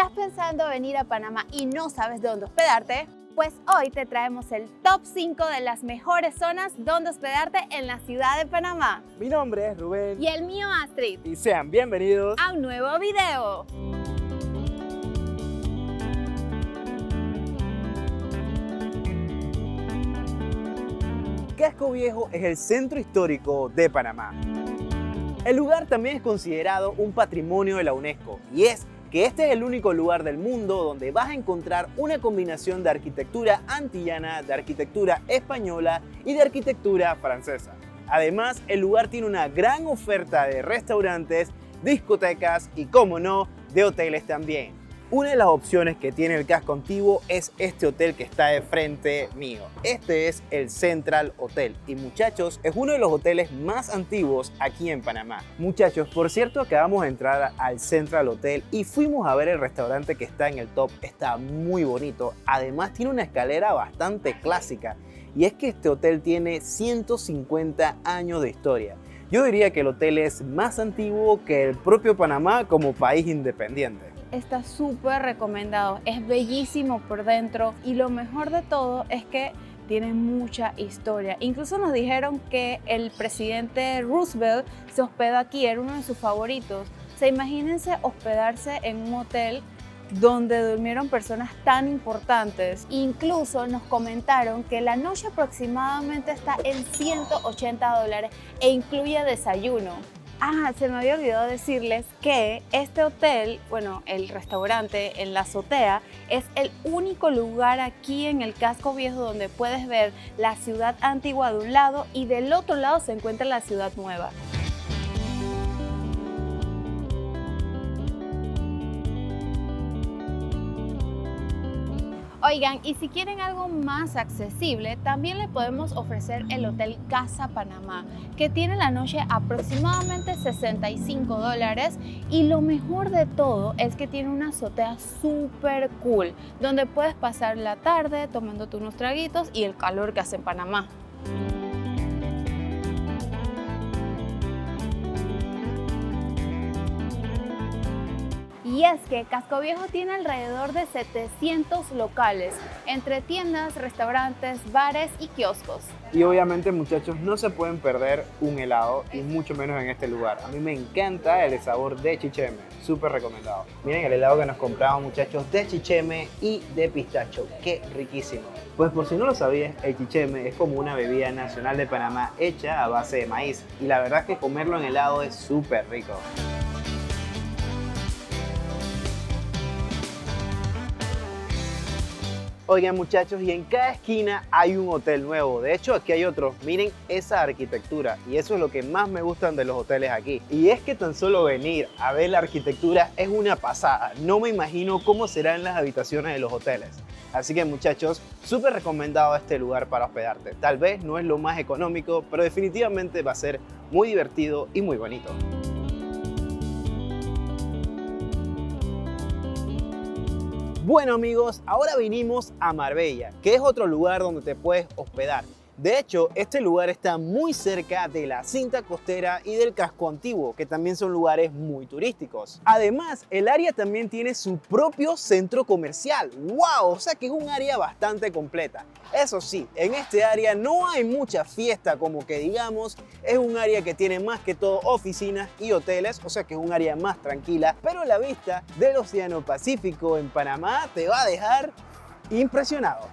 ¿Estás pensando venir a Panamá y no sabes dónde hospedarte? Pues hoy te traemos el top 5 de las mejores zonas donde hospedarte en la ciudad de Panamá. Mi nombre es Rubén. Y el mío Astrid. Y sean bienvenidos a un nuevo video. Casco Viejo es el centro histórico de Panamá. El lugar también es considerado un patrimonio de la UNESCO y es que este es el único lugar del mundo donde vas a encontrar una combinación de arquitectura antillana, de arquitectura española y de arquitectura francesa. Además, el lugar tiene una gran oferta de restaurantes, discotecas y, como no, de hoteles también. Una de las opciones que tiene el casco antiguo es este hotel que está de frente mío. Este es el Central Hotel y, muchachos, es uno de los hoteles más antiguos aquí en Panamá. Muchachos, por cierto, acabamos de entrar al Central Hotel y fuimos a ver el restaurante que está en el top. Está muy bonito, además tiene una escalera bastante clásica y es que este hotel tiene 150 años de historia. Yo diría que el hotel es más antiguo que el propio Panamá como país independiente. Está súper recomendado, es bellísimo por dentro y lo mejor de todo es que tiene mucha historia. Incluso nos dijeron que el presidente Roosevelt se hospedó aquí, era uno de sus favoritos. O sea, imagínense hospedarse en un hotel donde durmieron personas tan importantes. Incluso nos comentaron que la noche aproximadamente está en $180 e incluye desayuno. Se me había olvidado decirles que este hotel, bueno, el restaurante en la azotea, es el único lugar aquí en el Casco Viejo donde puedes ver la ciudad antigua de un lado y del otro lado se encuentra la ciudad nueva. Oigan, y si quieren algo más accesible, también le podemos ofrecer el Hotel Casa Panamá, que tiene la noche aproximadamente $65 y lo mejor de todo es que tiene una azotea súper cool, donde puedes pasar la tarde tomándote unos traguitos y el calor que hace en Panamá. Y es que Casco Viejo tiene alrededor de 700 locales, entre tiendas, restaurantes, bares y kioscos. Y obviamente, muchachos, no se pueden perder un helado y mucho menos en este lugar. A mí me encanta el sabor de chicheme, súper recomendado. Miren el helado que nos compramos, muchachos, de chicheme y de pistacho, qué riquísimo. Pues por si no lo sabías, el chicheme es como una bebida nacional de Panamá hecha a base de maíz y la verdad es que comerlo en helado es súper rico. Oigan, muchachos, y en cada esquina hay un hotel nuevo. De hecho, aquí hay otro. Miren esa arquitectura y eso es lo que más me gustan de los hoteles aquí. Y es que tan solo venir a ver la arquitectura es una pasada. No me imagino cómo serán las habitaciones de los hoteles. Así que, muchachos, súper recomendado este lugar para hospedarte. Tal vez no es lo más económico, pero definitivamente va a ser muy divertido y muy bonito. Bueno, amigos, ahora vinimos a Marbella, que es otro lugar donde te puedes hospedar. De hecho, este lugar está muy cerca de la cinta costera y del casco antiguo, que también son lugares muy turísticos. Además, el área también tiene su propio centro comercial. ¡Wow! O sea que es un área bastante completa. Eso sí, en este área no hay mucha fiesta como que digamos. Es un área que tiene más que todo oficinas y hoteles, o sea que es un área más tranquila. Pero la vista del Océano Pacífico en Panamá te va a dejar impresionado.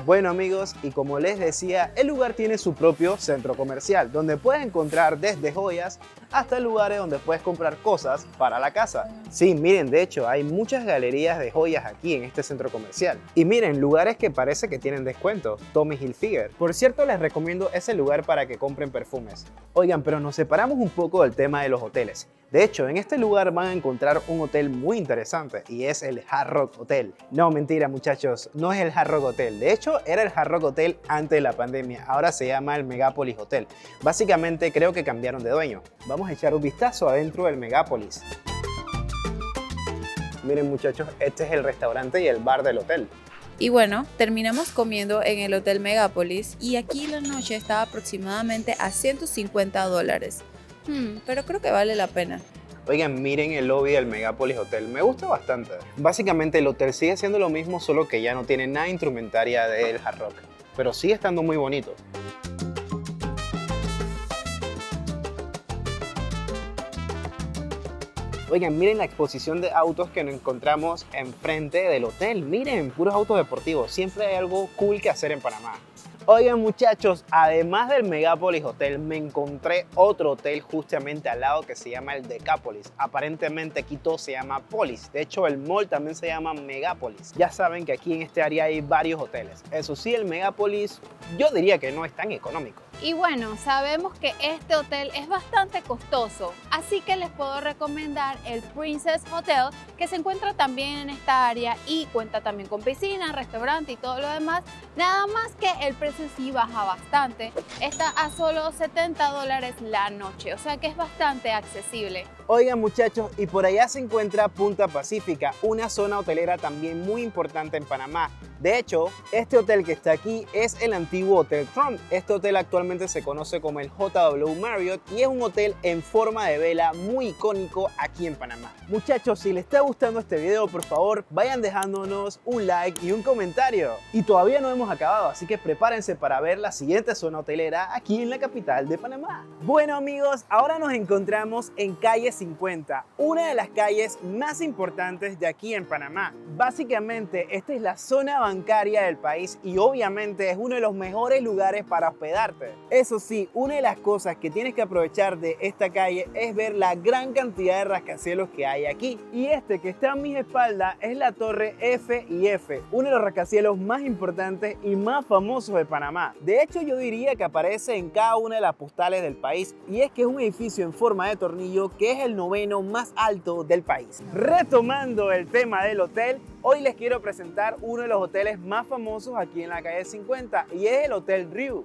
Bueno, amigos, y como les decía, el lugar tiene su propio centro comercial, donde puedes encontrar desde joyas hasta lugares donde puedes comprar cosas para la casa. Sí, miren, de hecho, hay muchas galerías de joyas aquí en este centro comercial. Y miren, lugares que parece que tienen descuento. Tommy Hilfiger. Por cierto, les recomiendo ese lugar para que compren perfumes. Oigan, pero nos separamos un poco del tema de los hoteles. De hecho, en este lugar van a encontrar un hotel muy interesante y es el Hard Rock Hotel. No, mentira, muchachos, no es el Hard Rock Hotel. De hecho, era el Hard Rock Hotel antes de la pandemia. Ahora se llama el Megapolis Hotel. Básicamente, creo que cambiaron de dueño. Vamos a echar un vistazo adentro del Megapolis. Miren, muchachos, este es el restaurante y el bar del hotel. Y bueno, terminamos comiendo en el Hotel Megapolis y aquí la noche estaba aproximadamente a $150. Pero creo que vale la pena. Oigan, miren el lobby del Megapolis Hotel, me gusta bastante. Básicamente el hotel sigue siendo lo mismo, solo que ya no tiene nada de instrumentaria del Hard Rock, pero sigue estando muy bonito. Oigan, miren la exposición de autos que nos encontramos enfrente del hotel. Miren, puros autos deportivos. Siempre hay algo cool que hacer en Panamá. Oigan muchachos, además del Megapolis Hotel, me encontré otro hotel justamente al lado que se llama el Decapolis. Aparentemente aquí todo se llama Polis. De hecho, el mall también se llama Megapolis. Ya saben que aquí en este área hay varios hoteles. Eso sí, el Megapolis yo diría que no es tan económico. Y bueno, sabemos que este hotel es bastante costoso, así que les puedo recomendar el Princess Hotel, que se encuentra también en esta área y cuenta también con piscina, restaurante y todo lo demás. Nada más que el precio sí baja bastante, está a solo $70 la noche, o sea que es bastante accesible. Oigan muchachos, y por allá se encuentra Punta Pacífica, una zona hotelera también muy importante en Panamá. De hecho, este hotel que está aquí es el antiguo Hotel Trump. Este hotel actualmente se conoce como el JW Marriott y es un hotel en forma de vela muy icónico aquí en Panamá. Muchachos, si les está gustando este video, por favor, vayan dejándonos un like y un comentario. Y todavía no hemos acabado, así que prepárense para ver la siguiente zona hotelera aquí en la capital de Panamá. Bueno amigos, ahora nos encontramos en calle 50, una de las calles más importantes de aquí en Panamá. Básicamente, esta es la zona bancaria del país y obviamente es uno de los mejores lugares para hospedarte. Eso sí, una de las cosas que tienes que aprovechar de esta calle es ver la gran cantidad de rascacielos que hay aquí. Y este que está a mis espaldas es la Torre F&F, uno de los rascacielos más importantes y más famosos de Panamá. De hecho, yo diría que aparece en cada una de las postales del país y es que es un edificio en forma de tornillo que es el noveno más alto del país. Retomando el tema del hotel, hoy les quiero presentar uno de los hoteles más famosos aquí en la calle 50 y es el Hotel Riu.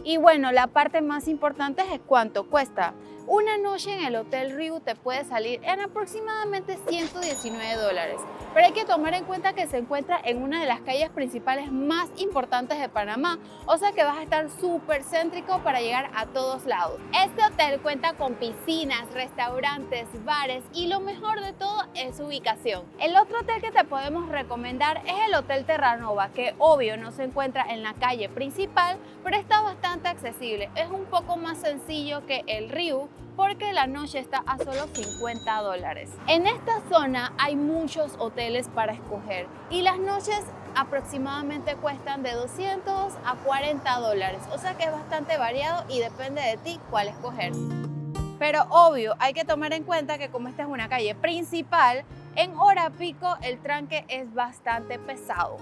Y bueno, la parte más importante es cuánto cuesta. Una noche en el Hotel Riu te puede salir en aproximadamente $119, pero hay que tomar en cuenta que se encuentra en una de las calles principales más importantes de Panamá, o sea que vas a estar súper céntrico para llegar a todos lados. Este hotel cuenta con piscinas, restaurantes, bares y lo mejor de todo es su ubicación. El otro hotel que te podemos recomendar es el Hotel Terranova, que obvio no se encuentra en la calle principal, pero está bastante accesible. Es un poco más sencillo que el Riu, porque la noche está a solo $50. En esta zona hay muchos hoteles para escoger y las noches aproximadamente cuestan de $200 a $40, o sea que es bastante variado y depende de ti cuál escoger. Pero obvio, hay que tomar en cuenta que como esta es una calle principal, en hora pico el tranque es bastante pesado.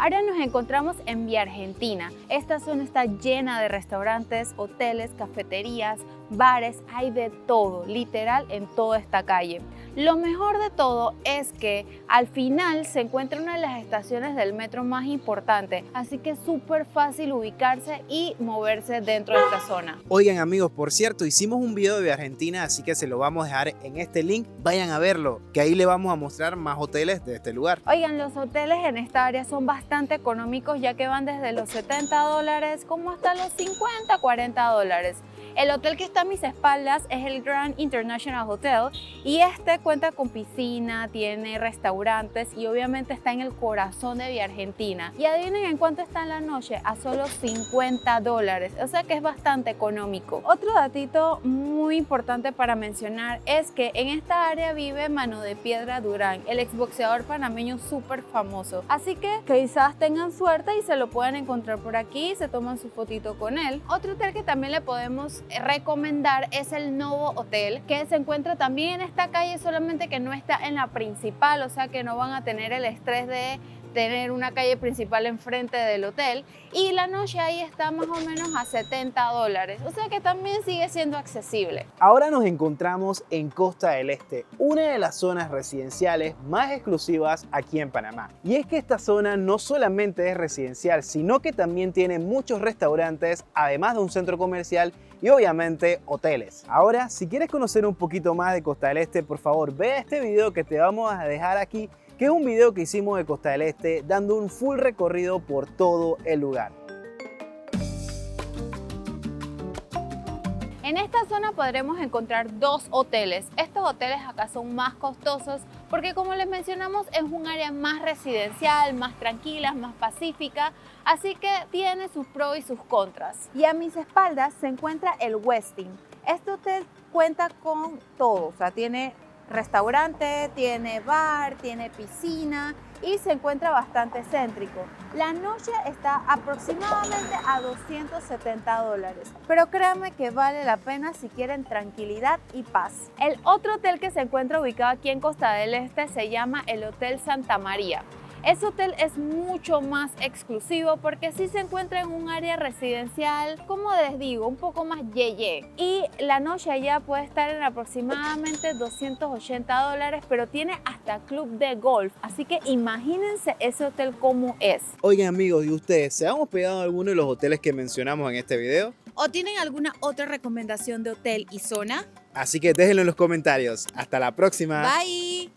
Ahora nos encontramos en Vía Argentina. Esta zona está llena de restaurantes, hoteles, cafeterías, bares, hay de todo, literal en toda esta calle. Lo mejor de todo es que al final se encuentra una de las estaciones del metro más importante, así que es súper fácil ubicarse y moverse dentro de esta zona. Oigan amigos, por cierto, hicimos un video de Argentina, así que se lo vamos a dejar en este link. Vayan a verlo, que ahí le vamos a mostrar más hoteles de este lugar. Oigan, los hoteles en esta área son bastante económicos, ya que van desde los $70 como hasta los $50, $40. El hotel que está a mis espaldas es el Grand International Hotel y este cuenta con piscina, tiene restaurantes y obviamente está en el corazón de Vía Argentina. Y adivinen en cuánto está en la noche, a solo $50, o sea que es bastante económico. Otro datito muy importante para mencionar es que en esta área vive Mano de Piedra Durán, el exboxeador panameño súper famoso. Así que quizás tengan suerte y se lo puedan encontrar por aquí y se toman su fotito con él. Otro hotel que también le podemos recomendar es el Novo Hotel, que se encuentra también en esta calle, solamente que no está en la principal, o sea que no van a tener el estrés de tener una calle principal enfrente del hotel y la noche ahí está más o menos a $70, o sea que también sigue siendo accesible. Ahora nos encontramos en Costa del Este, una de las zonas residenciales más exclusivas aquí en Panamá. Y es que esta zona no solamente es residencial, sino que también tiene muchos restaurantes, además de un centro comercial y obviamente hoteles. Ahora, si quieres conocer un poquito más de Costa del Este, por favor, ve este video que te vamos a dejar aquí, que es un video que hicimos de Costa del Este dando un full recorrido por todo el lugar. En esta zona podremos encontrar dos hoteles. Estos hoteles acá son más costosos porque, como les mencionamos, es un área más residencial, más tranquila, más pacífica, así que tiene sus pros y sus contras. Y a mis espaldas se encuentra el Westin. Este hotel cuenta con todo, o sea, tiene restaurante, tiene bar, tiene piscina y se encuentra bastante céntrico. La noche está aproximadamente a $270, pero créanme que vale la pena si quieren tranquilidad y paz. El otro hotel que se encuentra ubicado aquí en Costa del Este se llama el Hotel Santa María. Ese hotel es mucho más exclusivo porque sí se encuentra en un área residencial, como les digo, un poco más yeye. Y la noche allá puede estar en aproximadamente $280, pero tiene hasta club de golf. Así que imagínense ese hotel cómo es. Oigan amigos, ¿y ustedes se han hospedado en alguno de los hoteles que mencionamos en este video? ¿O tienen alguna otra recomendación de hotel y zona? Así que déjenlo en los comentarios. Hasta la próxima. Bye.